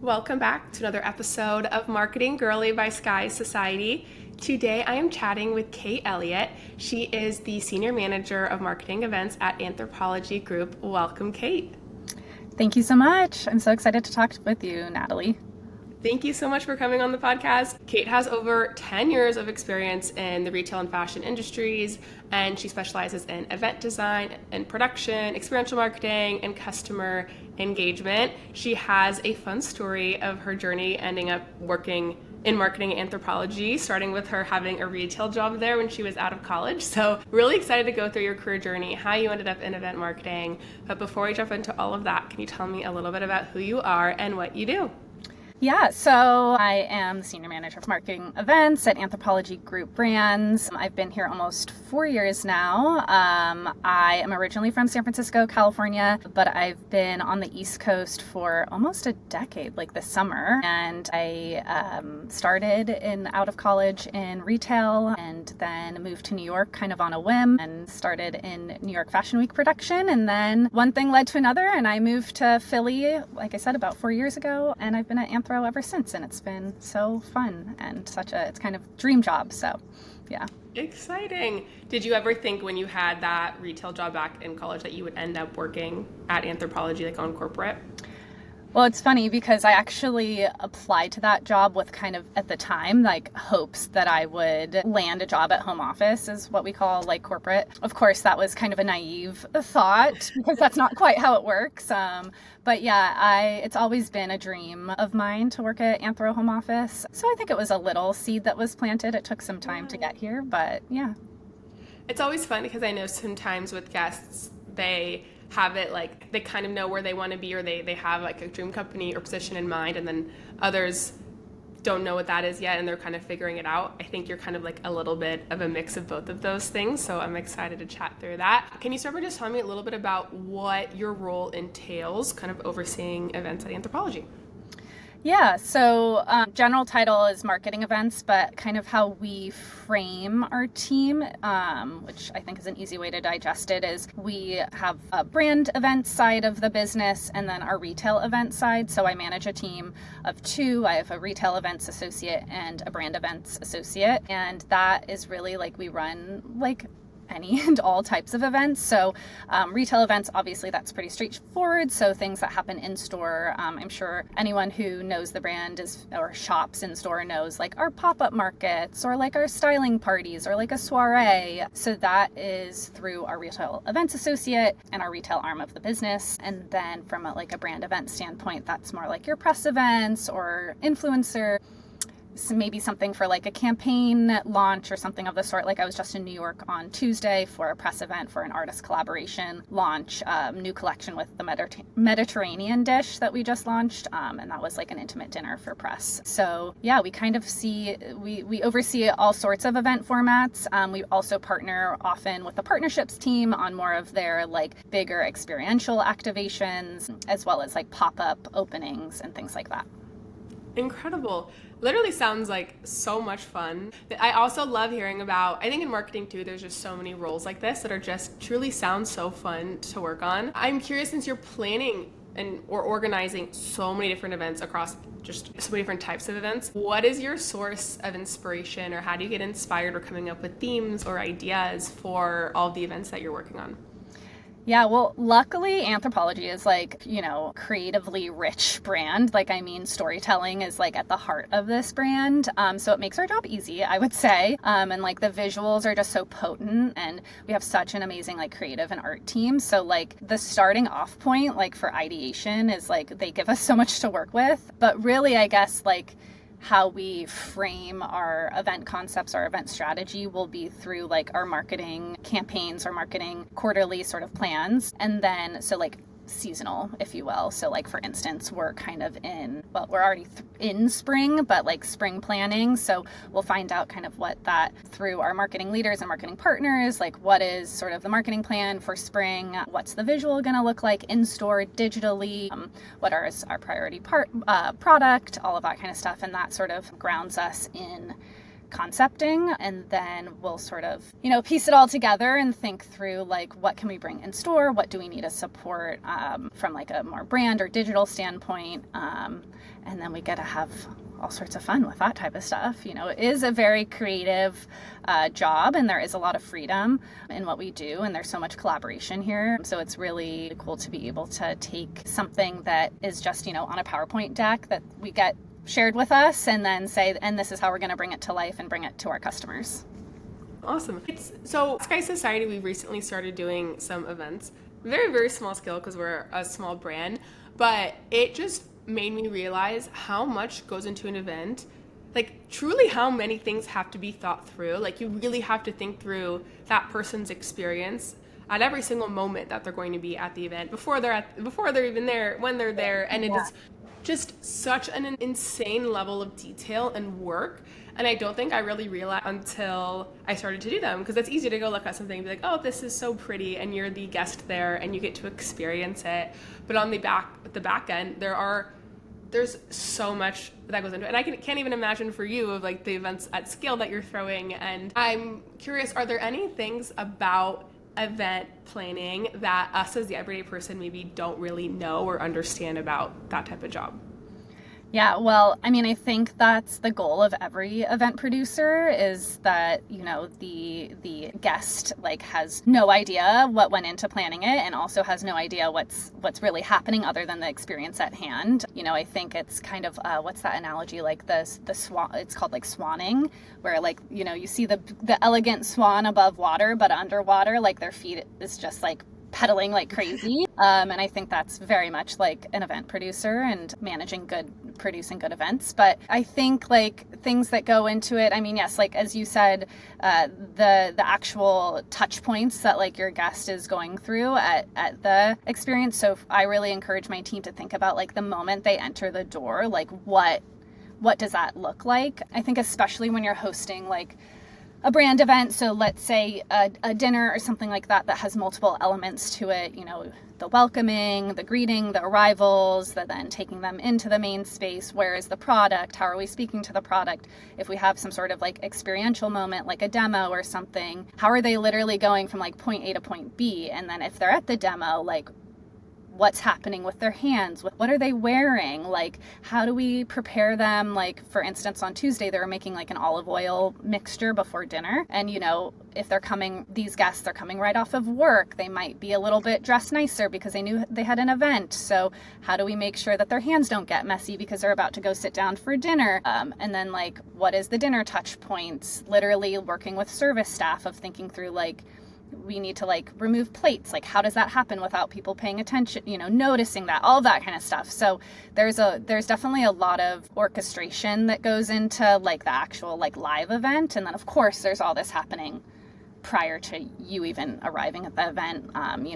Welcome back to another episode of Marketing Girly by Sky Society. Today I am chatting with Kate Elliott. She is the Senior Manager of Marketing Events at Anthropologie Group. Welcome, Kate. Thank you so much. I'm so excited to talk with you, Natalie. Thank you so much for coming on the podcast. Kate has over 10 years of experience in the retail and fashion industries, and she specializes in event design and production, experiential marketing, and customer engagement. She has a fun story of her journey ending up working in marketing at Anthropologie, starting with her having a retail job there when she was out of college. So really excited to go through your career journey, how you ended up in event marketing. But before we jump into all of that, can you tell me a little bit about who you are and what you do? Yeah, so I am the Senior Manager of Marketing Events at Anthropologie Group Brands. I've been here almost 4 years now. I am originally from San Francisco, California, but I've been on the East Coast for almost a decade, like this summer. And I started out of college in retail and then moved to New York kind of on a whim and started in New York Fashion Week production. And then one thing led to another and I moved to Philly, like I said, about 4 years ago. And I've been at Anthro ever since, and it's been so fun and it's kind of dream job. So yeah. Exciting. Did you ever think when you had that retail job back in college that you would end up working at Anthropologie, like on corporate? Well, it's funny because I actually applied to that job with kind of, at the time, like hopes that I would land a job at home office, is what we call like corporate. Of course, that was kind of a naive thought because that's not quite how it works. But yeah, it's always been a dream of mine to work at Anthro home office. So I think it was a little seed that was planted. It took some time to get here, but yeah. It's always fun because I know sometimes with guests, they have it like they kind of know where they want to be, or they have like a dream company or position in mind, and then others don't know what that is yet and they're kind of figuring it out. I think you're kind of like a little bit of a mix of both of those things, so I'm excited to chat through that. Can you start by just telling me a little bit about what your role entails, kind of overseeing events at Anthropologie? Yeah, so general title is marketing events, but kind of how we frame our team, which I think is an easy way to digest it, is we have a brand event side of the business and then our retail event side. So I manage a team of two. I have a retail events associate and a brand events associate. And that is really like we run like any and all types of events. So retail events, obviously that's pretty straightforward. So things that happen in store, I'm sure anyone who knows the brand or shops in store knows like our pop-up markets or like our styling parties or like a soiree. So that is through our retail events associate and our retail arm of the business. And then from a brand event standpoint, that's more like your press events or influencer. So maybe something for like a campaign launch or something of the sort. Like I was just in New York on Tuesday for a press event for an artist collaboration launch, new collection with the Mediterranean dish that we just launched. And that was like an intimate dinner for press. So yeah, we kind of we oversee all sorts of event formats. We also partner often with the partnerships team on more of their like bigger experiential activations, as well as like pop-up openings and things like that. Incredible. Literally sounds like so much fun. I also love hearing about, I think in marketing too, there's just so many roles like this that are just truly sound so fun to work on. I'm curious, since you're planning or organizing so many different events across just so many different types of events, what is your source of inspiration, or how do you get inspired or coming up with themes or ideas for all of the events that you're working on? Yeah, well, luckily Anthropologie is like, creatively rich brand. Storytelling is like at the heart of this brand. So it makes our job easy, I would say. And like the visuals are just so potent, and we have such an amazing like creative and art team. So like the starting off point, like for ideation is like, they give us so much to work with, but really, I guess like how we frame our event concepts, our event strategy will be through like our marketing campaigns or marketing quarterly sort of plans. And then, so like seasonal, if you will. So like, for instance, we're kind of we're already in spring, but like spring planning. So we'll find out kind of what that through our marketing leaders and marketing partners, like what is sort of the marketing plan for spring? What's the visual going to look like in store, digitally? What are our priority product, all of that kind of stuff. And that sort of grounds us in concepting, and then we'll sort of, piece it all together and think through like what can we bring in store, what do we need to support from like a more brand or digital standpoint, and then we get to have all sorts of fun with that type of stuff. It is a very creative job, and there is a lot of freedom in what we do, and there's so much collaboration here. So it's really cool to be able to take something that is just, on a PowerPoint deck that we get shared with us and then say, and this is how we're going to bring it to life and bring it to our customers. Awesome. So Sky Society, we recently started doing some events, very, very small scale because we're a small brand, but it just made me realize how much goes into an event, like truly how many things have to be thought through. Like you really have to think through that person's experience at every single moment that they're going to be at the event, before they're even there, when they're there, and it is just such an insane level of detail and work. And I don't think I really realized until I started to do them, because it's easy to go look at something and be like, oh, this is so pretty, and you're the guest there and you get to experience it. But on the back end, there's so much that goes into it. And I can't even imagine for you of like the events at scale that you're throwing. And I'm curious, are there any things about event planning that us as the everyday person maybe don't really know or understand about that type of job? Yeah, well, I mean, I think that's the goal of every event producer, is that, the guest like has no idea what went into planning it, and also has no idea what's really happening other than the experience at hand. I think it's kind of what's that analogy, like the swan, it's called like swanning, where like, you see the elegant swan above water, but underwater, like their feet is just like pedaling like crazy. And I think that's very much like an event producer and producing good events. But I think like things that go into it, I mean, yes, like as you said, the actual touch points that like your guest is going through at the experience. So I really encourage my team to think about like the moment they enter the door, like what does that look like? I think especially when you're hosting like a brand event, so let's say a dinner or something like that has multiple elements to it, the welcoming, the greeting, the arrivals, the then taking them into the main space. Where is the product? How are we speaking to the product? If we have some sort of like experiential moment, like a demo or something, how are they literally going from like point A to point B? And then if they're at the demo, like what's happening with their hands, what are they wearing, like how do we prepare them? Like for instance, on Tuesday they were making like an olive oil mixture before dinner, and if these guests are coming right off of work, they might be a little bit dressed nicer because they knew they had an event. So how do we make sure that their hands don't get messy because they're about to go sit down for dinner? And then like what is the dinner touch points, literally working with service staff of thinking through like, we need to like remove plates, like how does that happen without people paying attention, noticing that, all that kind of stuff. So there's definitely a lot of orchestration that goes into like the actual like live event, and then of course there's all this happening prior to you even arriving at the event.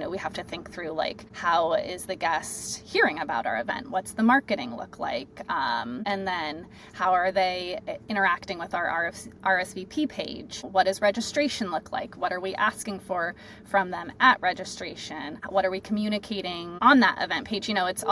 We have to think through like, how is the guest hearing about our event? What's the marketing look like? And then how are they interacting with our RSVP page? What does registration look like? What are we asking for from them at registration? What are we communicating on that event page? It's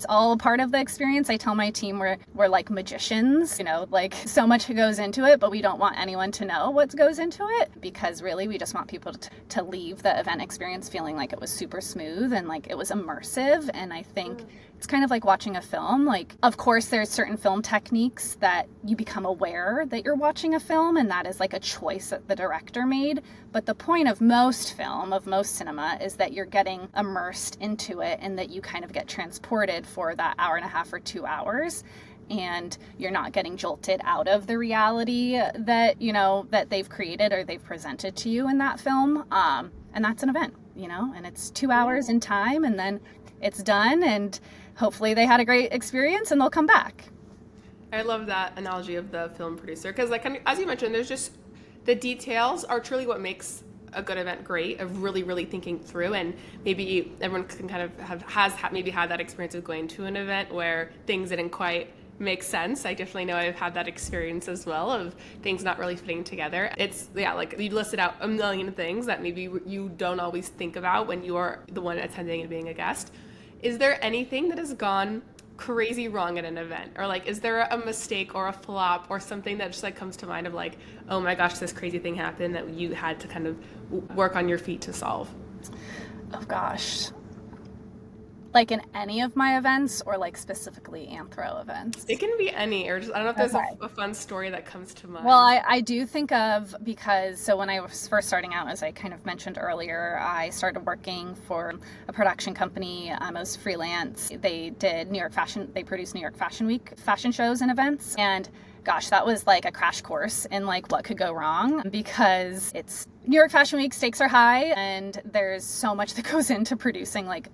all part of the experience. I tell my team we're like magicians, like so much goes into it, but we don't want anyone to know what goes into it, because really we just want people to leave the event experience feeling like it was super smooth and like it was immersive. And I think it's kind of like watching a film. Like, of course, there's certain film techniques that you become aware that you're watching a film, and that is like a choice that the director made. But the point of most film, of most cinema, is that you're getting immersed into it and that you kind of get transported for that hour and a half or 2 hours. And you're not getting jolted out of the reality that, that they've created or they've presented to you in that film. And that's an event, and it's 2 hours in time, and then it's done, and hopefully they had a great experience and they'll come back. I love that analogy of the film producer, because like, as you mentioned, there's just the details are truly what makes a good event great, of really, really thinking through. And maybe everyone can kind of has had that experience of going to an event where things didn't quite make sense. I definitely know I've had that experience as well, of things not really fitting together. It's, like you listed out a million things that maybe you don't always think about when you are the one attending and being a guest. Is there anything that has gone crazy wrong at an event? Or like, is there a mistake or a flop or something that just like comes to mind of like, oh my gosh, this crazy thing happened that you had to kind of work on your feet to solve? Oh gosh. Like in any of my events or like specifically anthro events? It can be any, or just, I don't know if there's Okay. a fun story that comes to mind. Well, I do think of, because so when I was first starting out, as I kind of mentioned earlier, I started working for a production company. I was freelance. They did they produced New York Fashion Week fashion shows and events. And gosh, that was like a crash course in like what could go wrong, because it's New York Fashion Week, stakes are high, and there's so much that goes into producing like,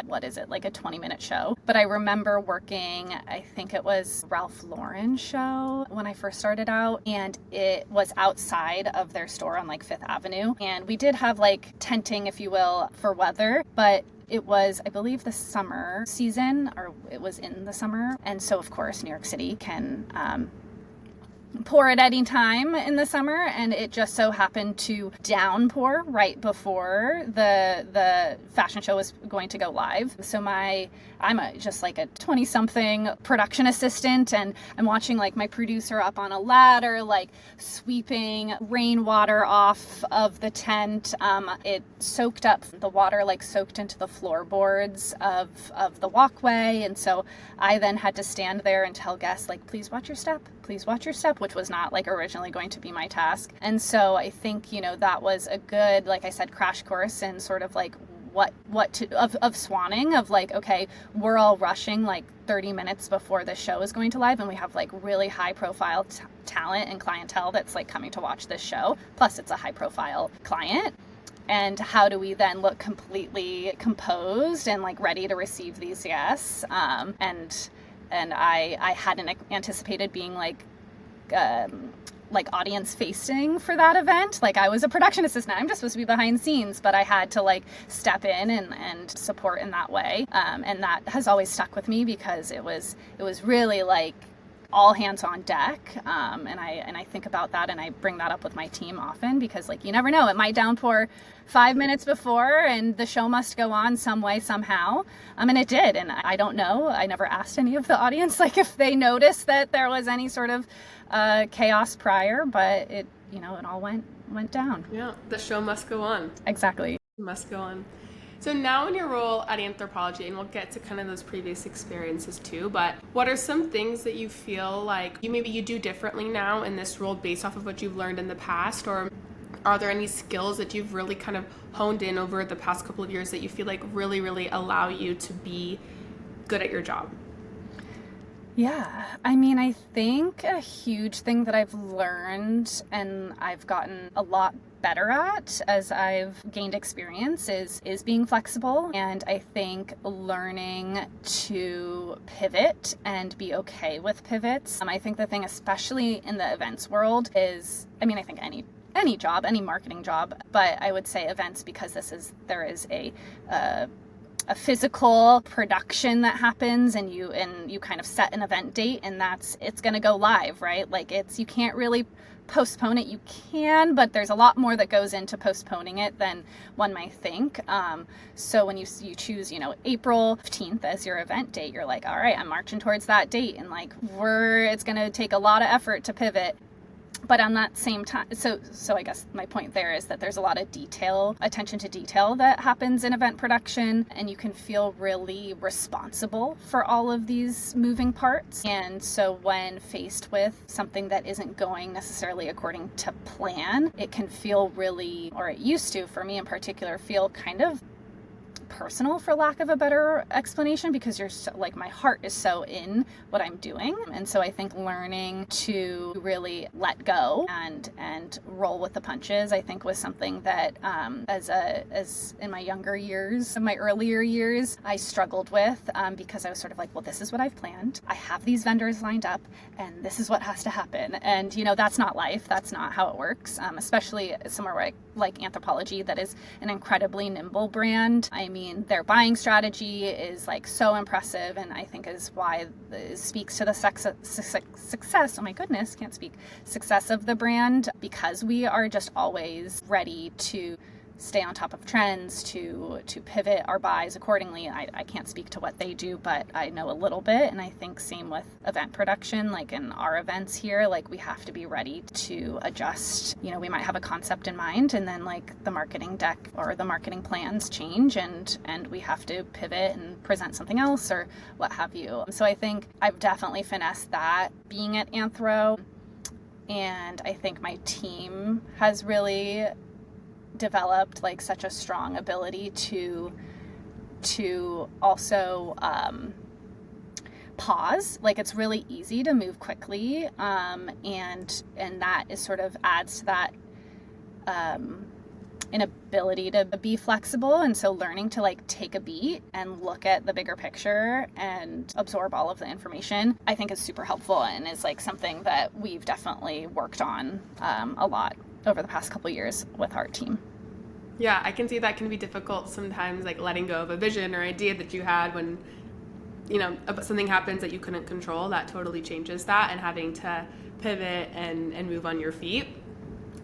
what is it, like a 20-minute show. But I remember working, I think it was Ralph Lauren's show when I first started out, and it was outside of their store on like Fifth Avenue. And we did have like tenting, if you will, for weather, but it was, I believe, the summer season, or it was in the summer. And so, of course, New York City can pour at any time in the summer, and it just so happened to downpour right before the fashion show was going to go live. So I'm just like a 20-something production assistant, and I'm watching like my producer up on a ladder, like sweeping rainwater off of the tent. It soaked up, the water like soaked into the floorboards of the walkway, and so I then had to stand there and tell guests like, please watch your step, which was not like originally going to be my task. And so I think, that was a good, like I said, crash course in sort of like of swanning, of like, okay, we're all rushing like 30 minutes before the show is going to live, and we have like really high profile talent and clientele that's like coming to watch this show. Plus it's a high profile client. And how do we then look completely composed and like ready to receive these guests? And I hadn't anticipated being like audience facing for that event. Like, I was a production assistant. I'm just supposed to be behind scenes, but I had to like step in and support in that way. And that has always stuck with me, because it was really like all hands on deck. And I think about that, and I bring that up with my team often, because like, you never know, it might downpour 5 minutes before and the show must go on some way, somehow. And it did. And I don't know, I never asked any of the audience like if they noticed that there was any sort of chaos prior, but it all went down. Yeah, the show must go on. Exactly. Must go on. So now in your role at Anthropologie, and we'll get to kind of those previous experiences too, but what are some things that you feel like you do differently now in this role based off of what you've learned in the past? Or are there any skills that you've really kind of honed in over the past couple of years that you feel like really, really allow you to be good at your job? Yeah, I think a huge thing that I've learned and I've gotten a lot better at as I've gained experience is being flexible. And I think learning to pivot and be okay with pivots. I think the thing, especially in the events world, is, I think any job, any marketing job, but I would say events, because there is a physical production that happens, and you kind of set an event date, and it's going to go live, right? Like, you can't really postpone it. You can, but there's a lot more that goes into postponing it than one might think. So when you choose, April 15th as your event date, you're like, all right, I'm marching towards that date, and like it's going to take a lot of effort to pivot. But on that same time, so I guess my point there is that there's a lot of attention to detail that happens in event production, and you can feel really responsible for all of these moving parts. And so when faced with something that isn't going necessarily according to plan, it can feel really, or it used to, for me in particular, feel kind of personal, for lack of a better explanation, because you're so, like, my heart is so in what I'm doing. And so I think learning to really let go and roll with the punches, I think, was something that as in my younger years, in my earlier years, I struggled with, because I was sort of like, well, this is what I've planned. I have these vendors lined up, and this is what has to happen. And that's not life. That's not how it works. Especially somewhere like Anthropologie, that is an incredibly nimble brand. Their buying strategy is like so impressive, and I think is why it speaks to the success. Oh my goodness, can't speak. Success of the brand, because we are just always ready to stay on top of trends, to pivot our buys accordingly. I can't speak to what they do, but I know a little bit. And I think same with event production, like in our events here, like we have to be ready to adjust. You know, we might have a concept in mind and then like the marketing deck or the marketing plans change and we have to pivot and present something else or what have you. So I think I've definitely finessed that being at Anthro. And I think my team has really developed like such a strong ability to also pause. Like it's really easy to move quickly, and that is sort of adds to that inability to be flexible. And so learning to like take a beat and look at the bigger picture and absorb all of the information, I think is super helpful and is like something that we've definitely worked on a lot over the past couple of years with our team. Yeah, I can see that can be difficult sometimes, like letting go of a vision or idea that you had when, you know, something happens that you couldn't control. That totally changes that, and having to pivot and move on your feet.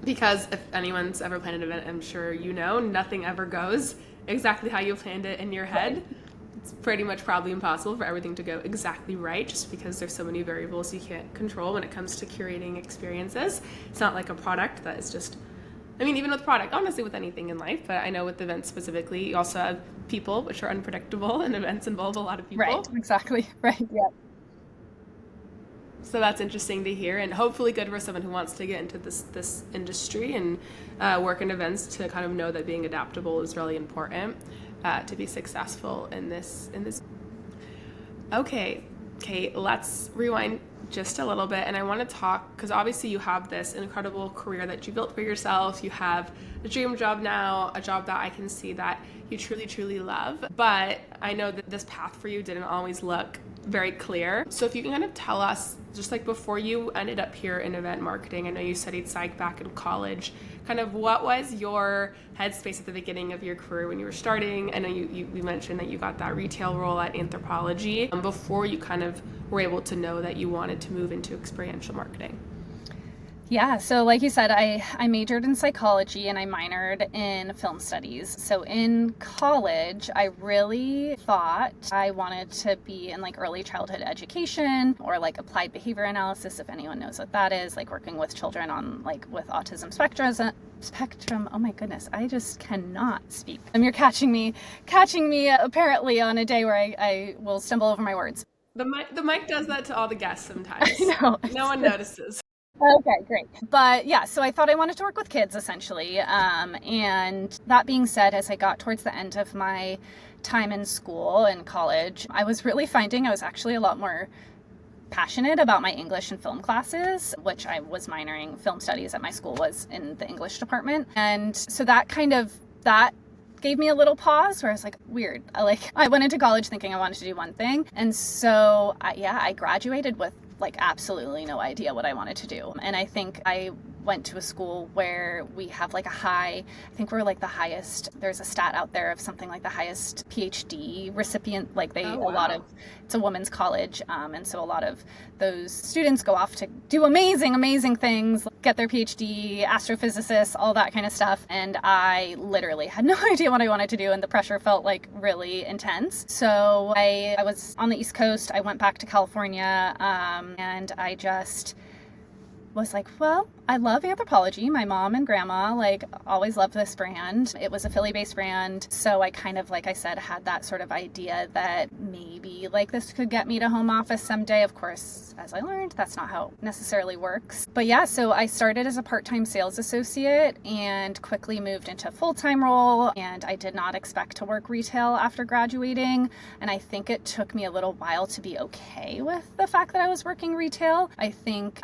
Because if anyone's ever planned an event, I'm sure you know, nothing ever goes exactly how you planned it in your head. It's pretty much probably impossible for everything to go exactly right, just because there's so many variables you can't control when it comes to curating experiences. It's not like a product that is just, I mean, even with product, honestly, with anything in life, but I know with events specifically, you also have people, which are unpredictable, and events involve a lot of people. Right, exactly. Right, yeah. So that's interesting to hear, and hopefully good for someone who wants to get into this industry and work in events, to kind of know that being adaptable is really important to be successful in this. Okay, Kate, let's rewind just a little bit, and I want to talk, because obviously you have this incredible career that you built for yourself. You have a dream job now, a job that I can see that you truly, truly love. But I know that this path for you didn't always look very clear. So if you can kind of tell us, just like before you ended up here in event marketing, I know you studied psych back in college, kind of what was your headspace at the beginning of your career when you were starting? I know you mentioned that you got that retail role at Anthropologie before you kind of were able to know that you wanted to move into experiential marketing. Yeah, so like you said, I majored in psychology and I minored in film studies. So in college, I really thought I wanted to be in like early childhood education or like applied behavior analysis, if anyone knows what that is, like working with children on like with autism spectrum. Oh my goodness, I just cannot speak. You're catching me apparently on a day where I will stumble over my words. The mic does that to all the guests sometimes. I know. No one notices. Okay, great. But yeah, so I thought I wanted to work with kids essentially. And that being said, as I got towards the end of my time in school and college, I was really finding I was actually a lot more passionate about my English and film classes, which I was minoring film studies at my school, was in the English department. And so that gave me a little pause where I was like, weird. I went into college thinking I wanted to do one thing. And so I graduated with like absolutely no idea what I wanted to do. And I think I went to a school where we have like I think we're like the highest, there's a stat out there of something like the highest PhD recipient, like it's a women's college. And so a lot of those students go off to do amazing things, get their PhD, astrophysicists, all that kind of stuff. And I literally had no idea what I wanted to do. And the pressure felt like really intense. So I was on the East Coast. I went back to California, and I just was like, well, I love Anthropologie. My mom and grandma like always loved this brand. It was a Philly-based brand. So I kind of, like I said, had that sort of idea that maybe like this could get me to home office someday. Of course, as I learned, that's not how it necessarily works. But yeah, so I started as a part-time sales associate and quickly moved into a full-time role. And I did not expect to work retail after graduating. And I think it took me a little while to be okay with the fact that I was working retail. I think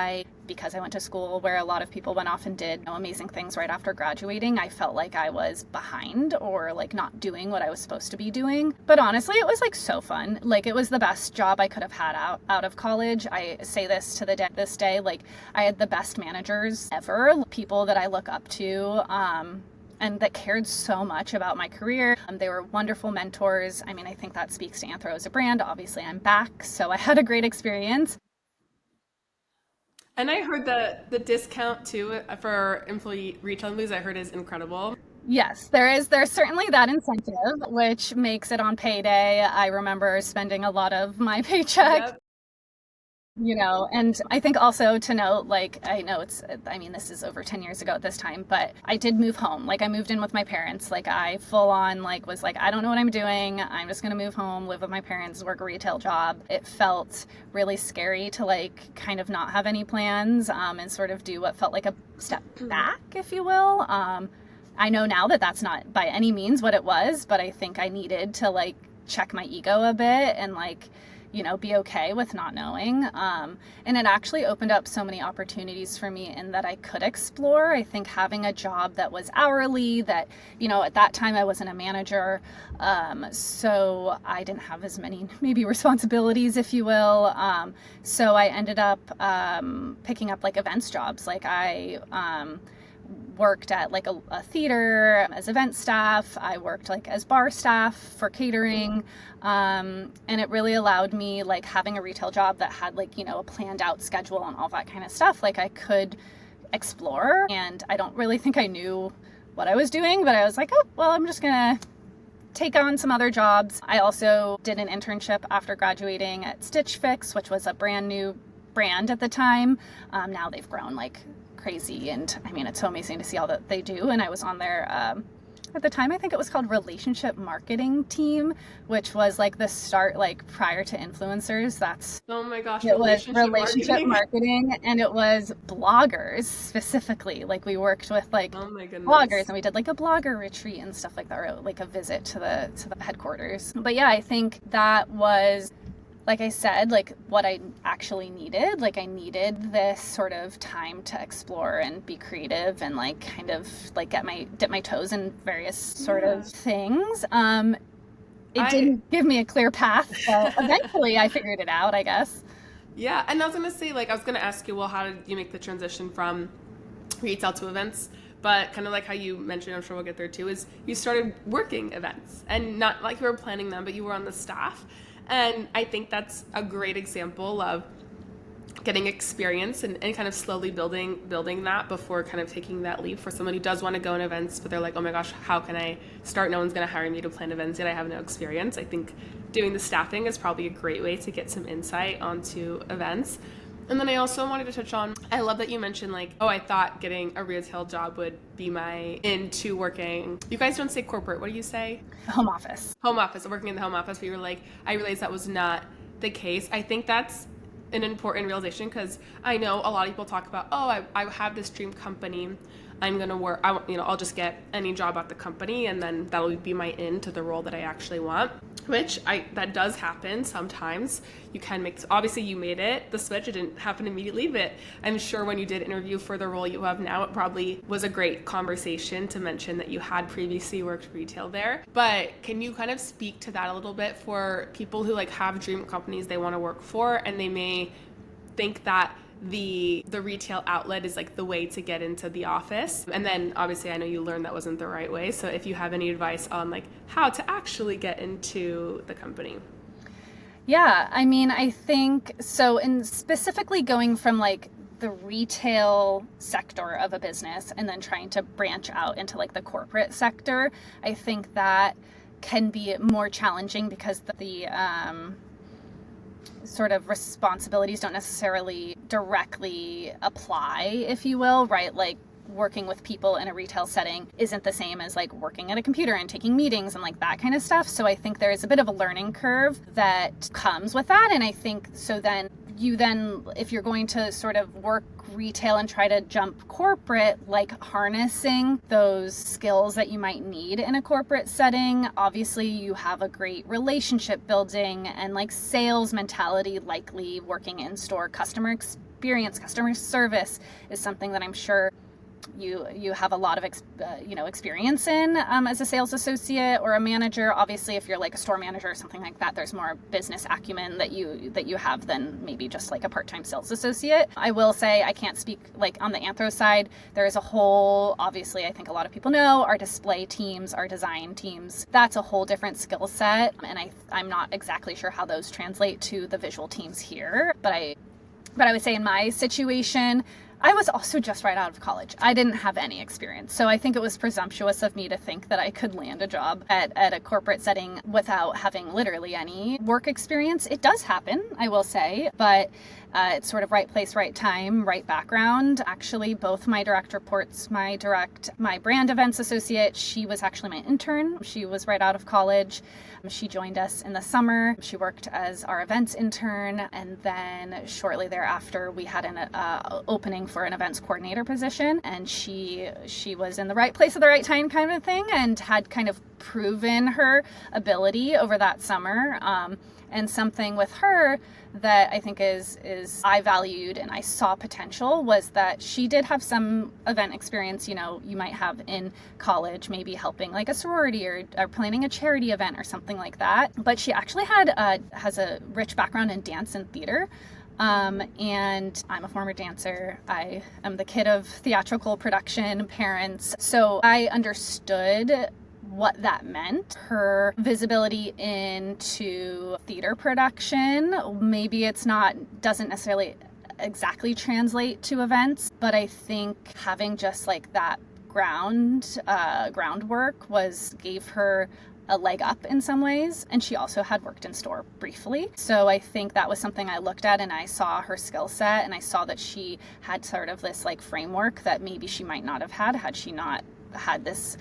because I went to school where a lot of people went off and did amazing things right after graduating, I felt like I was behind or like not doing what I was supposed to be doing. But honestly, it was like so fun. Like it was the best job I could have had out of college. I say this to this day, like I had the best managers ever, people that I look up to, and that cared so much about my career. They were wonderful mentors. I mean, I think that speaks to Anthro as a brand. Obviously, I'm back, so I had a great experience. And I heard the discount too for employee retail moves, I heard is incredible. Yes, there's certainly that incentive, which makes it on payday. I remember spending a lot of my paycheck, Yep. and I think also to note, like, I know I mean, this is over 10 years ago at this time, but I did move home. Like, I moved in with my parents. Like, I full on, like, was like, I don't know what I'm doing. I'm just going to move home, live with my parents, work a retail job. It felt really scary to, like, kind of not have any plans, and sort of do what felt like a step back, if you will. I know now that that's not by any means what it was, but I think I needed to, like, check my ego a bit and, like, be okay with not knowing. And it actually opened up so many opportunities for me in that I could explore. I think having a job that was hourly, that, at that time I wasn't a manager. So I didn't have as many maybe responsibilities, if you will. So I ended up picking up like events jobs. Like I worked at like a theater as event staff. I worked like as bar staff for catering. And it really allowed me, like, having a retail job that had like, a planned out schedule and all that kind of stuff. Like I could explore, and I don't really think I knew what I was doing, but I was like, oh, well, I'm just gonna take on some other jobs. I also did an internship after graduating at Stitch Fix, which was a brand new brand at the time. Now they've grown like crazy, and I mean, it's so amazing to see all that they do. And I was on their at the time, I think it was called relationship marketing team, which was like the start, like prior to influencers. Oh my gosh, It was relationship marketing, and it was bloggers specifically. Like we worked with like Oh my goodness. bloggers, and we did like a blogger retreat and stuff like that, or like a visit to the headquarters. But yeah, I think that was, like I said, like what I actually needed. Like I needed this sort of time to explore and be creative and like kind of like dip my toes in various sort of things. It didn't give me a clear path, so eventually I figured it out, I guess. Yeah, and I was gonna say, like, I was gonna ask you, well, how did you make the transition from retail to events? But kind of like how you mentioned, I'm sure we'll get there too, is you started working events and not like you were planning them, but you were on the staff. And I think that's a great example of getting experience and kind of slowly building that before kind of taking that leap for someone who does want to go in events, but they're like, oh my gosh, how can I start? No one's going to hire me to plan events yet. I have no experience. I think doing the staffing is probably a great way to get some insight onto events. And then I also wanted to touch on, I love that you mentioned like, oh, I thought getting a retail job would be my into working. You guys don't say corporate. What do you say? Home office. Home office, working in the home office. But you were like, I realized that was not the case. I think that's an important realization, because I know a lot of people talk about, oh, I have this dream company. I'm going to work, I'll just get any job at the company, and then that'll be my in to the role that I actually want, which that does happen sometimes. You can obviously you made the switch. It didn't happen immediately, but I'm sure when you did interview for the role you have now, it probably was a great conversation to mention that you had previously worked retail there. But can you kind of speak to that a little bit for people who like have dream companies they want to work for, and they may think that the retail outlet is like the way to get into the office, and then obviously I know you learned that wasn't the right way. So if you have any advice on like how to actually get into the company. Yeah, I mean, I think so. In specifically going from like the retail sector of a business and then trying to branch out into like the corporate sector, I think that can be more challenging because the sort of responsibilities don't necessarily directly apply, if you will, right? Like working with people in a retail setting isn't the same as like working at a computer and taking meetings and like that kind of stuff. So I think there is a bit of a learning curve that comes with that. And I think so then if you're going to sort of work retail and try to jump corporate, like harnessing those skills that you might need in a corporate setting, obviously you have a great relationship building and like sales mentality, likely working in store. Customer experience, customer service is something that I'm sure you have a lot of experience in as a sales associate or a manager. Obviously, if you're like a store manager or something like that, there's more business acumen that you have than maybe just like a part-time sales associate. I will say, I can't speak like on the Anthro side. There is a whole, obviously, I think a lot of people know, our display teams, our design teams. That's a whole different skill set, and I'm not exactly sure how those translate to the visual teams here. But I would say in my situation, I was also just right out of college. I didn't have any experience. So I think it was presumptuous of me to think that I could land a job at a corporate setting without having literally any work experience. It does happen, I will say, but it's sort of right place, right time, right background. Actually, both my direct reports, my brand events associate, she was actually my intern. She was right out of college. She joined us in the summer. She worked as our events intern, and then shortly thereafter, we had an opening for an events coordinator position, and she was in the right place at the right time kind of thing, and had kind of proven her ability over that summer. And something with her that I think is I valued and I saw potential was that she did have some event experience, you might have in college, maybe helping like a sorority or planning a charity event or something like that. But she actually has a rich background in dance and theater. And I'm a former dancer. I am the kid of theatrical production parents. So I understood what that meant. Her visibility into theater production, maybe doesn't necessarily exactly translate to events, but I think having just like that groundwork gave her a leg up in some ways. And she also had worked in store briefly. So I think that was something I looked at, and I saw her skill set, and I saw that she had sort of this like framework that maybe she might not have had she not had this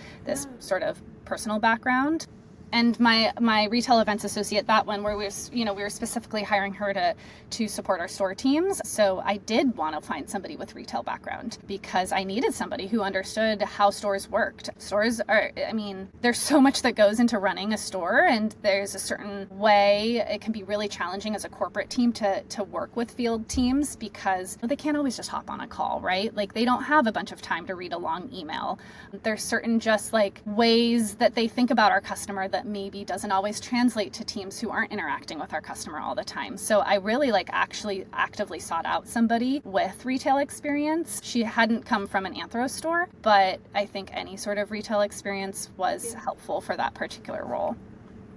sort of personal background. And my retail events associate, that one where we were specifically hiring her to support our store teams. So I did want to find somebody with retail background because I needed somebody who understood how stores worked. Stores there's so much that goes into running a store, and there's a certain way it can be really challenging as a corporate team to work with field teams because they can't always just hop on a call, right? Like they don't have a bunch of time to read a long email. There's certain just like ways that they think about our customer that maybe doesn't always translate to teams who aren't interacting with our customer all the time. So I really actually actively sought out somebody with retail experience. She hadn't come from an anthro store, but I think any sort of retail experience was helpful for that particular role.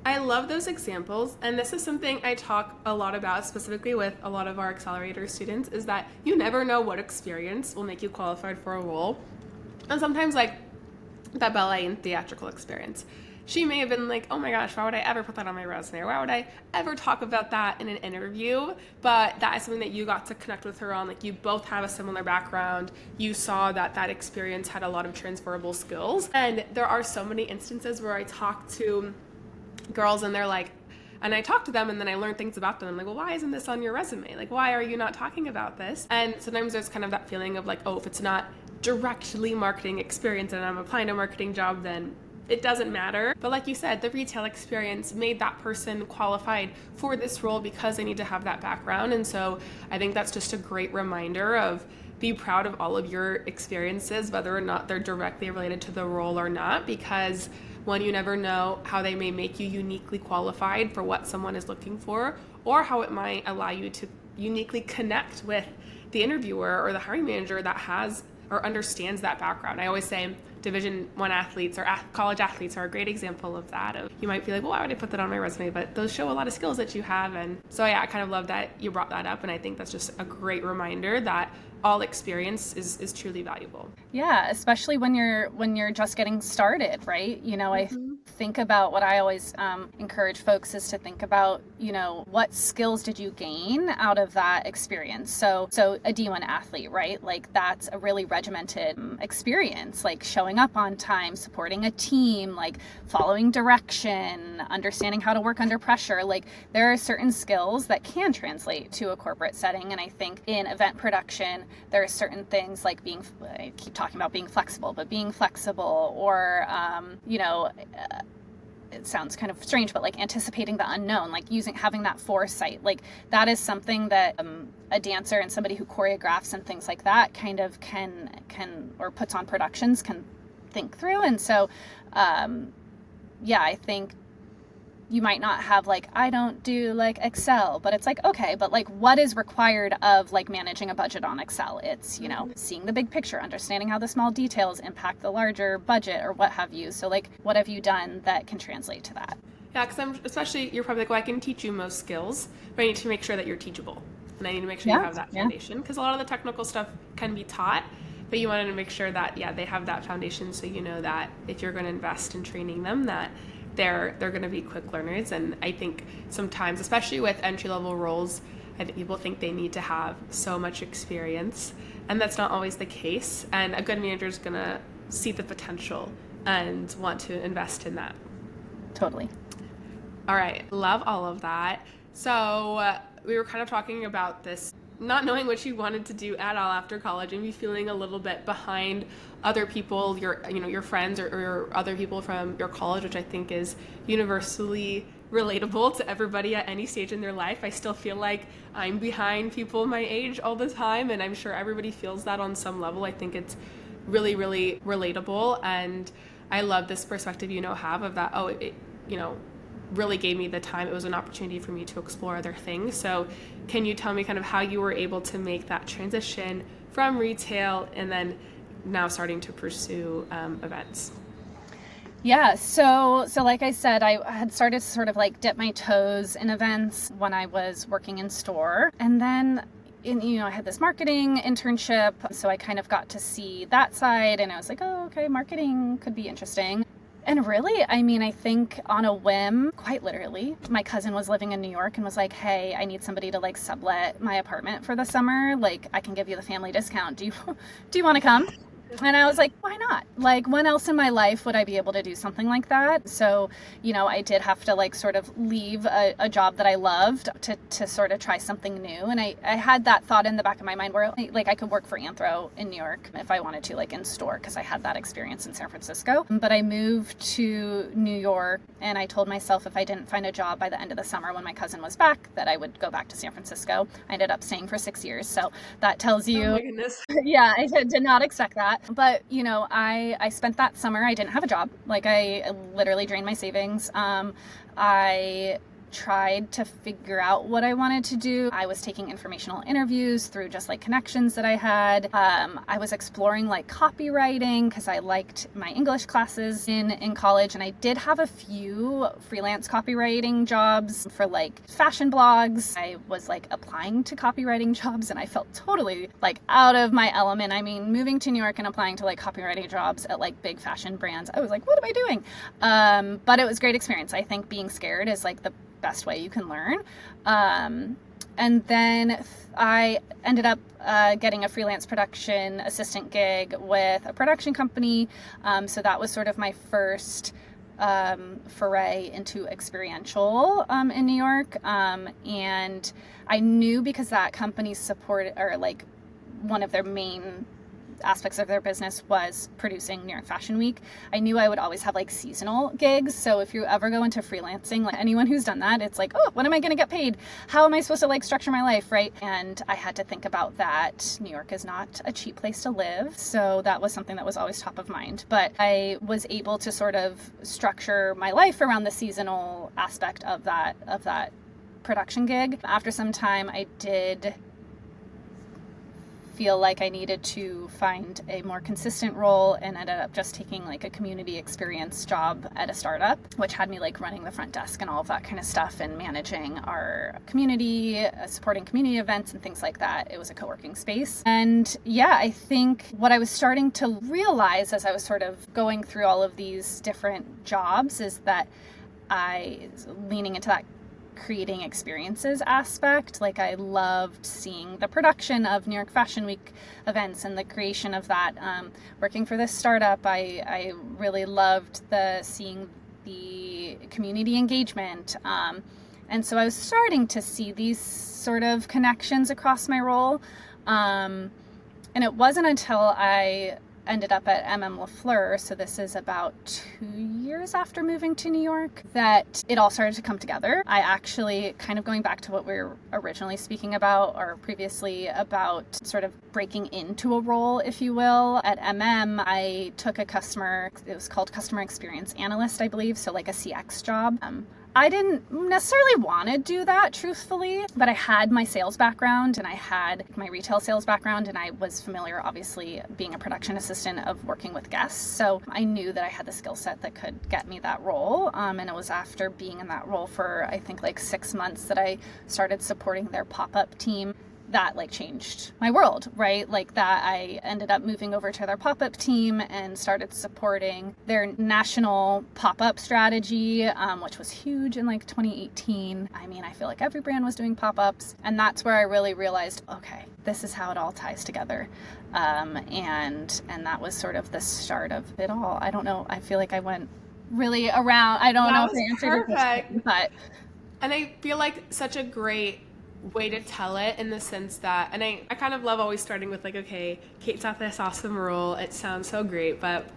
I love those examples, and this is something I talk a lot about specifically with a lot of our accelerator students, is that you never know what experience will make you qualified for a role. And sometimes like that ballet and theatrical experience, she may have been like, oh my gosh, why would I ever put that on my resume? Or why would I ever talk about that in an interview? But that is something that you got to connect with her on. Like you both have a similar background. You saw that experience had a lot of transferable skills. And there are so many instances where I talk to girls and they're like, and I talk to them and then I learn things about them. I'm like, well, why isn't this on your resume? Like, why are you not talking about this? And sometimes there's kind of that feeling of like, oh, if it's not directly marketing experience and I'm applying to a marketing job, then it doesn't matter. But like you said, the retail experience made that person qualified for this role because they need to have that background. And so I think that's just a great reminder of be proud of all of your experiences, whether or not they're directly related to the role or not, because one, you never know how they may make you uniquely qualified for what someone is looking for, or how it might allow you to uniquely connect with the interviewer or the hiring manager that has or understands that background. I always say Division I athletes or college athletes are a great example of that. You might be like, well, why would I put that on my resume? But those show a lot of skills that you have. And so yeah, I kind of love that you brought that up. And I think that's just a great reminder that all experience is truly valuable. Yeah, especially when you're just getting started, right? I think about what I always encourage folks is to think about, what skills did you gain out of that experience? So a D1 athlete, right? Like that's a really regimented experience, like showing up on time, supporting a team, like following direction, understanding how to work under pressure. Like there are certain skills that can translate to a corporate setting. And I think in event production, there are certain things like I keep talking about being flexible, but being flexible or, it sounds kind of strange, but like anticipating the unknown, like having that foresight, like that is something that a dancer and somebody who choreographs and things like that kind of can or puts on productions can think through. And so, I think you might not have like, I don't do like Excel, but it's like, okay, but like what is required of like managing a budget on Excel? It's, seeing the big picture, understanding how the small details impact the larger budget or what have you. So like, what have you done that can translate to that? Yeah, because you're probably like, well, I can teach you most skills, but I need to make sure that you're teachable. and I need to make sure you have that foundation, because a lot of the technical stuff can be taught, but you wanted to make sure that, they have that foundation, so you know that if you're going to invest in training them, that they're going to be quick learners. And I think sometimes, especially with entry-level roles, I think people think they need to have so much experience, and that's not always the case. And a good manager is going to see the potential and want to invest in that. Totally. All right. Love all of that. So we were kind of talking about this, not knowing what you wanted to do at all after college, and be feeling a little bit behind other people, your friends or other people from your college, which I think is universally relatable to everybody at any stage in their life. I still feel like I'm behind people my age all the time, and I'm sure everybody feels that on some level. I think it's really, really relatable, and I love this perspective have of that, it really gave me the time. It was an opportunity for me to explore other things. So can you tell me kind of how you were able to make that transition from retail and then now starting to pursue events? Yeah, so like I said, I had started to sort of like dip my toes in events when I was working in store. And then I had this marketing internship, so I kind of got to see that side, and I was like, oh, okay, marketing could be interesting. And really, I think on a whim, quite literally, my cousin was living in New York and was like, hey, I need somebody to like sublet my apartment for the summer. Like, I can give you the family discount. Do you want to come? And I was like, why not? Like, when else in my life would I be able to do something like that? So, I did have to like sort of leave a job that I loved to sort of try something new. And I had that thought in the back of my mind where like I could work for Anthro in New York if I wanted to, like in store, because I had that experience in San Francisco. But I moved to New York, and I told myself if I didn't find a job by the end of the summer when my cousin was back, that I would go back to San Francisco. I ended up staying for 6 years. So that tells you, oh my goodness. Yeah, I did not expect that. But, I spent that summer, I didn't have a job. Like, I literally drained my savings. I tried to figure out what I wanted to do. I was taking informational interviews through just like connections that I had. I was exploring like copywriting because I liked my English classes in college, and I did have a few freelance copywriting jobs for like fashion blogs. I was like applying to copywriting jobs, and I felt totally like out of my element. Moving to New York and applying to like copywriting jobs at like big fashion brands, I was like, what am I doing? But it was a great experience. I think being scared is like the best way you can learn. And then I ended up getting a freelance production assistant gig with a production company. So that was sort of my first foray into experiential in New York. And I knew, because that company supported, or like one of their main aspects of their business was producing New York Fashion Week, I knew I would always have like seasonal gigs. So if you ever go into freelancing, like anyone who's done that, it's like, oh, when am I going to get paid? How am I supposed to like structure my life, right? And I had to think about that. New York is not a cheap place to live. So that was something that was always top of mind. But I was able to sort of structure my life around the seasonal aspect of that production gig. After some time, I did feel like I needed to find a more consistent role, and ended up just taking like a community experience job at a startup, which had me like running the front desk and all of that kind of stuff, and managing our community, supporting community events and things like that. It was a co-working space. And yeah, I think what I was starting to realize as I was sort of going through all of these different jobs is that I was leaning into that creating experiences aspect. Like, I loved seeing the production of New York Fashion Week events and the creation of that. Working for this startup, I really loved seeing the community engagement. And so I was starting to see these sort of connections across my role. And it wasn't until I ended up at LaFleur, so this is about 2 years after moving to New York, that it all started to come together. I actually, kind of going back to what we were originally speaking about, or previously, about sort of breaking into a role, if you will. At I took it was called Customer Experience Analyst, I believe, so like a CX job. I didn't necessarily want to do that, truthfully, but I had my sales background and I had my retail sales background, and I was familiar, obviously, being a production assistant, of working with guests. So I knew that I had the skill set that could get me that role. And it was after being in that role for, I think, like 6 months that I started supporting their pop-up team. that like changed my world, right? Like that I ended up moving over to their pop-up team and started supporting their national pop-up strategy, which was huge in like 2018. I mean, I feel like every brand was doing pop-ups, and that's where I really realized, okay, this is how it all ties together. And that was sort of the start of it all. I don't know. I feel like I went really around. I don't know if I answered your question, but. And I feel like such a great way to tell it in the sense that, and I kind of love always starting with like, okay, Kate's got this awesome role. It sounds so great, but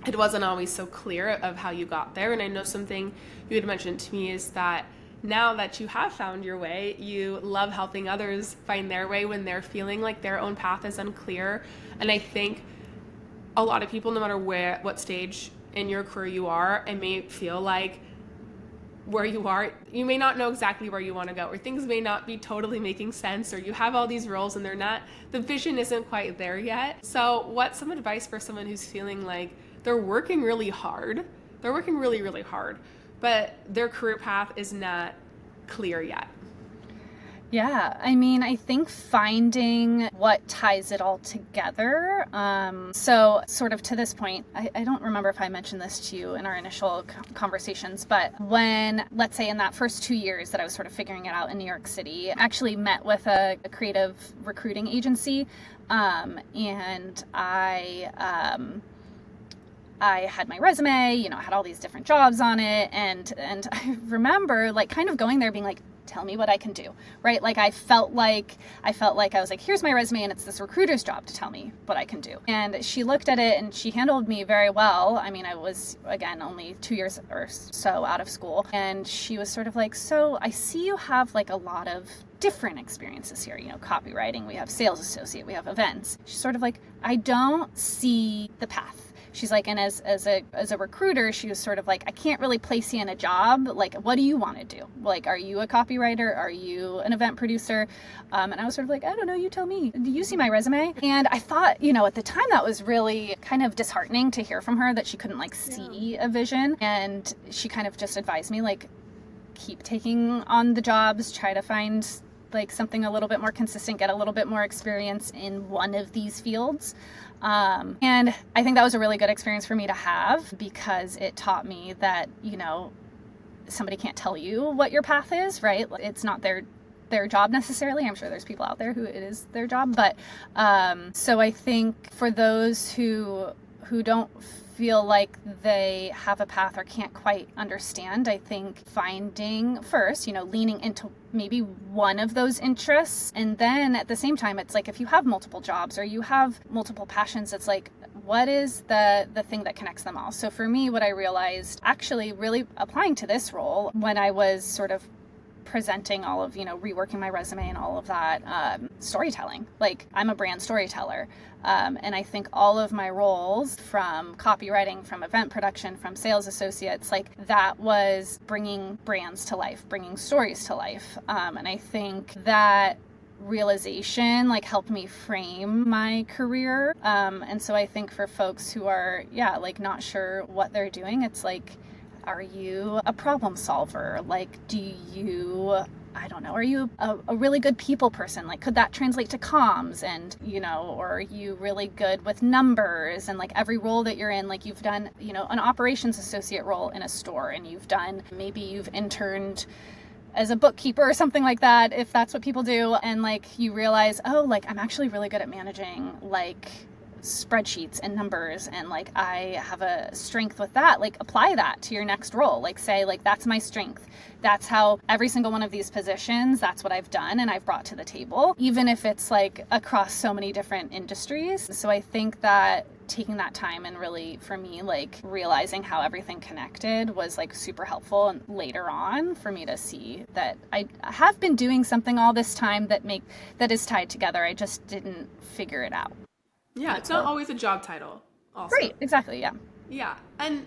it wasn't always so clear of how you got there. And I know something you had mentioned to me is that now that you have found your way, you love helping others find their way when they're feeling like their own path is unclear. And I think a lot of people, no matter what stage in your career you are, and may feel like where you are, you may not know exactly where you want to go, or things may not be totally making sense, or you have all these roles and the vision isn't quite there yet. So what's some advice for someone who's feeling like they're working really hard, but their career path is not clear yet? Yeah, I mean, I think finding what ties it all together. So sort of to this point, I don't remember if I mentioned this to you in our initial conversations, but when, let's say in that first 2 years that I was sort of figuring it out in New York City, I actually met with a creative recruiting agency, and I had my resume, you know, I had all these different jobs on it, and I remember like kind of going there being like, tell me what I can do, right? Like I felt like I was like, here's my resume and it's this recruiter's job to tell me what I can do. And she looked at it and she handled me very well. I mean, I was, again, only 2 years or so out of school. And she was sort of like, so I see you have like a lot of different experiences here, you know, copywriting, we have sales associate, we have events. She's sort of like, I don't see the path. She's like, and as a recruiter, she was sort of like, I can't really place you in a job. Like, what do you want to do? Like, are you a copywriter? Are you an event producer? And I was sort of like, I don't know, you tell me. Do you see my resume? And I thought, you know, at the time that was really kind of disheartening to hear from her that she couldn't like see a vision. And she kind of just advised me like, keep taking on the jobs, try to find like something a little bit more consistent, get a little bit more experience in one of these fields. And I think that was a really good experience for me to have because it taught me that, you know, somebody can't tell you what your path is, right? It's not their job necessarily. I'm sure there's people out there who it is their job. But so I think for those who don't feel like they have a path or can't quite understand, I think finding first, you know, leaning into maybe one of those interests. And then at the same time, it's like if you have multiple jobs or you have multiple passions, it's like, what is the thing that connects them all? So for me, what I realized actually really applying to this role when I was sort of presenting all of, you know, reworking my resume and all of that, storytelling. Like I'm a brand storyteller. And I think all of my roles from copywriting, from event production, from sales associates, like that was bringing brands to life, bringing stories to life. And I think that realization like helped me frame my career. And so I think for folks who are, like not sure what they're doing, it's like, are you a problem solver? Like, I don't know, are you a really good people person? Like, could that translate to comms? And, you know, or are you really good with numbers? And like every role that you're in, like you've done, you know, an operations associate role in a store, and maybe you've interned as a bookkeeper or something like that, if that's what people do. And like, you realize, oh, like I'm actually really good at managing like spreadsheets and numbers, and like I have a strength with that. Like apply that to your next role. Like say like that's my strength. That's how every single one of these positions, that's what I've done and I've brought to the table, even if it's like across so many different industries. So I think that taking that time and really for me like realizing how everything connected was like super helpful, and later on for me to see that I have been doing something all this time that is tied together. I just didn't figure it out. Yeah, it's not always a job title also. Right, exactly, yeah. Yeah, and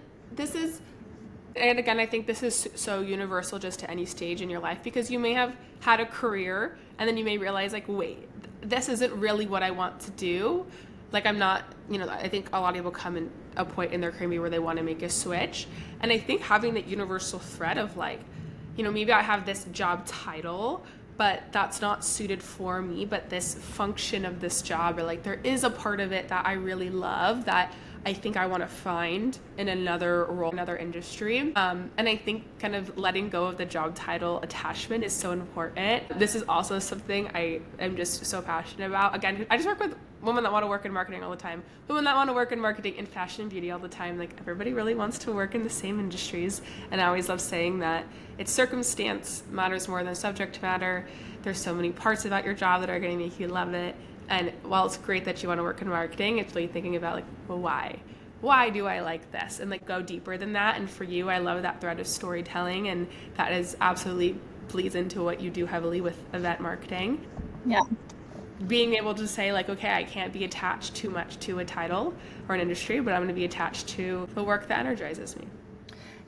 again, I think this is so universal just to any stage in your life, because you may have had a career and then you may realize like, wait, this isn't really what I want to do. Like I'm not, you know, I think a lot of people come in a point in their career where they want to make a switch. And I think having that universal thread of like, you know, maybe I have this job title, but that's not suited for me. But this function of this job, or like there is a part of it that I really love that I think I want to find in another role, another industry. And I think kind of letting go of the job title attachment is so important. This is also something I am just so passionate about. Again, I just work with women that want to work in marketing all the time, women that want to work in marketing and fashion and beauty all the time. Like everybody really wants to work in the same industries. And I always love saying that it's circumstance matters more than subject matter. There's so many parts about your job that are going to make you love it. And while it's great that you want to work in marketing, it's really thinking about like, well, why? Why do I like this? And like go deeper than that. And for you, I love that thread of storytelling, and that is absolutely bleeds into what you do heavily with event marketing. Yeah. Being able to say like, okay, I can't be attached too much to a title or an industry, but I'm going to be attached to the work that energizes me.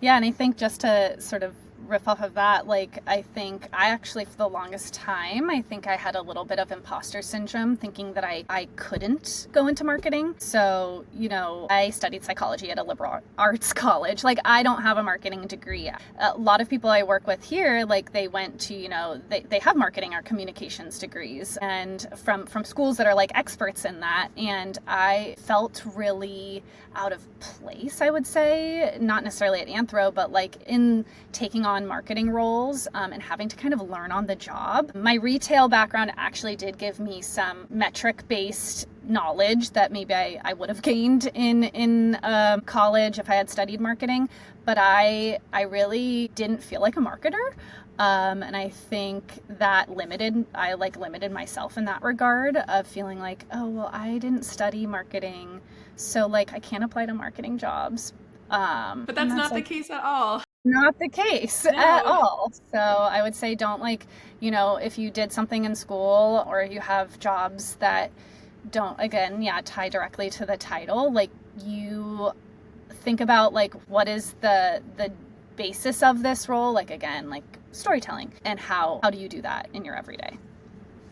Yeah, and I think just to sort of riff off of that, like I think I actually for the longest time I think I had a little bit of imposter syndrome, thinking that I couldn't go into marketing. So, you know, I studied psychology at a liberal arts college. Like I don't have a marketing degree. A lot of people I work with here, like they went to, you know, they have marketing or communications degrees, and from schools that are like experts in that, and I felt really out of place, I would say, not necessarily at Anthro, but like in taking on marketing roles and having to kind of learn on the job. My retail background actually did give me some metric-based knowledge that maybe I would have gained in college if I had studied marketing, but I really didn't feel like a marketer. And I think that limited myself in that regard of feeling like, oh, well, I didn't study marketing, so like I can't apply to marketing jobs. But that's not the case at all. Not the case at all. So I would say don't like, you know, if you did something in school or you have jobs that don't, again, tie directly to the title, like you think about like what is the basis of this role, like again, like storytelling, and how do you do that in your everyday?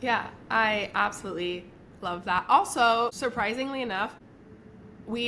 Yeah, I absolutely love that. Also, surprisingly enough,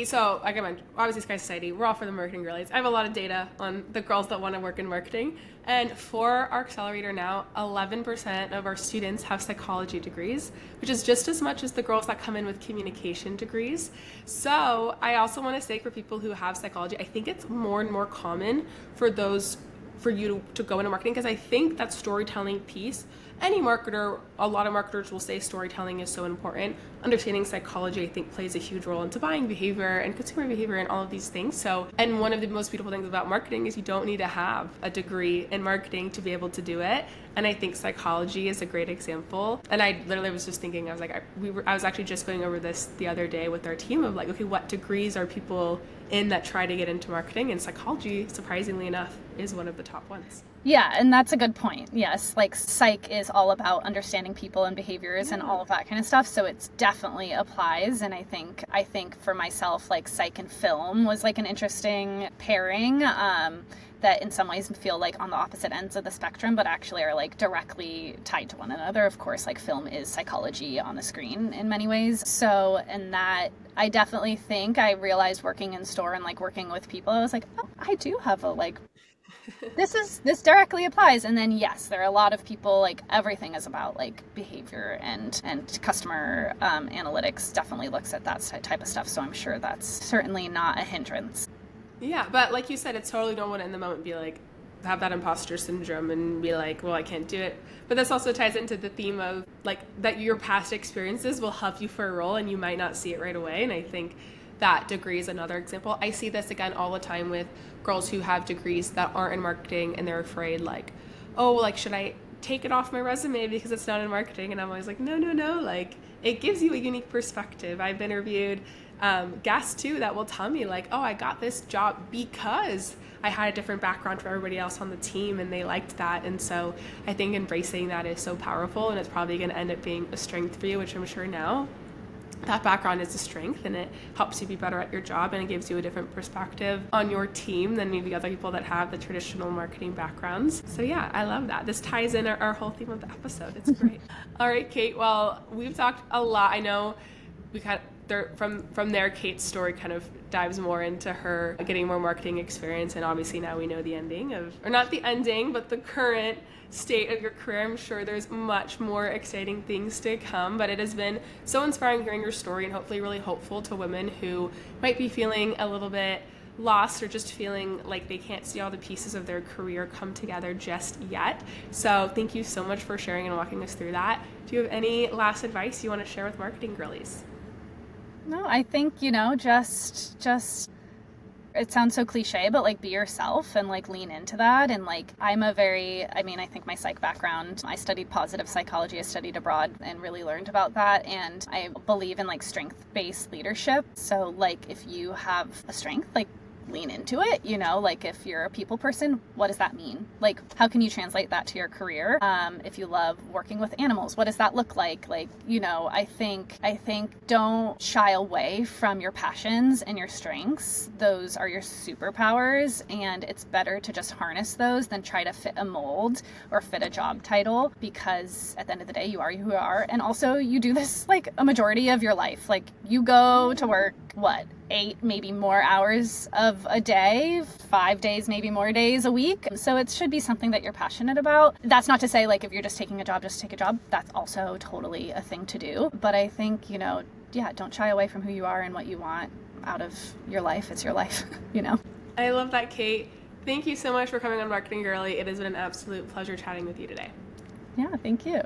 so like I mentioned, obviously Sky Society, we're all for the marketing girlies. I have a lot of data on the girls that want to work in marketing. And for our accelerator now, 11% of our students have psychology degrees, which is just as much as the girls that come in with communication degrees. So I also want to say for people who have psychology, I think it's more and more common for you to go into marketing, because I think that storytelling piece, any marketer, a lot of marketers will say storytelling is so important. Understanding psychology, I think, plays a huge role into buying behavior and consumer behavior and all of these things. So, and one of the most beautiful things about marketing is you don't need to have a degree in marketing to be able to do it. And I think psychology is a great example. And I literally was just thinking, I was like, I was actually just going over this the other day with our team of like, okay, what degrees are people in that try to get into marketing? And psychology, surprisingly enough, is one of the top ones. Yeah, and that's a good point. Yes, like psych is all about understanding people and behaviors and all of that kind of stuff. So it definitely applies. And I think for myself, like psych and film was like an interesting pairing that in some ways feel like on the opposite ends of the spectrum, but actually are like directly tied to one another. Of course, like film is psychology on the screen in many ways. So, and that I definitely think I realized working in store and like working with people, I was like, oh, I do have a like, this directly applies. And then yes, there are a lot of people, like everything is about like behavior and customer analytics definitely looks at that type of stuff. So I'm sure that's certainly not a hindrance. Yeah, but like you said, it's totally don't want to in the moment be like, have that imposter syndrome and be like, well, I can't do it. But this also ties into the theme of like that your past experiences will help you for a role and you might not see it right away. And I think that degree is another example. I see this again all the time with girls who have degrees that aren't in marketing and they're afraid like, oh, like should I take it off my resume because it's not in marketing? And I'm always like, no, like it gives you a unique perspective. I've interviewed guests too that will tell me like, oh, I got this job because I had a different background from everybody else on the team and they liked that. And so I think embracing that is so powerful, and it's probably going to end up being a strength for you, which I'm sure now that background is a strength, and it helps you be better at your job, and it gives you a different perspective on your team than maybe other people that have the traditional marketing backgrounds. So yeah, I love that. This ties in our whole theme of the episode. It's great. All right, Kate, well, we've talked a lot. I know from there, Kate's story kind of dives more into her getting more marketing experience, and obviously now we know the ending or not the ending, but the current state of your career. I'm sure there's much more exciting things to come, but it has been so inspiring hearing your story, and hopefully really hopeful to women who might be feeling a little bit lost or just feeling like they can't see all the pieces of their career come together just yet. So thank you so much for sharing and walking us through that. Do you have any last advice you want to share with marketing girlies? No, I think, just it sounds so cliche, but like be yourself and like lean into that. And like I think my psych background, I studied positive psychology, I studied abroad and really learned about that. And I believe in like strength-based leadership. So like if you have a strength, like lean into it, like if you're a people person, what does that mean? Like, how can you translate that to your career? If you love working with animals, what does that look like? Like, I think don't shy away from your passions and your strengths. Those are your superpowers, and it's better to just harness those than try to fit a mold or fit a job title, because at the end of the day, you are who you are. And also you do this like a majority of your life. Like you go to work, 8 maybe more hours of a day, 5 days, maybe more days a week. So it should be something that you're passionate about. That's not to say like if you're just taking a job, just take a job. That's also totally a thing to do. But I think, don't shy away from who you are and what you want out of your life. It's your life, I love that, Kate. Thank you so much for coming on Marketing Girly. It has been an absolute pleasure chatting with you today. Yeah, thank you.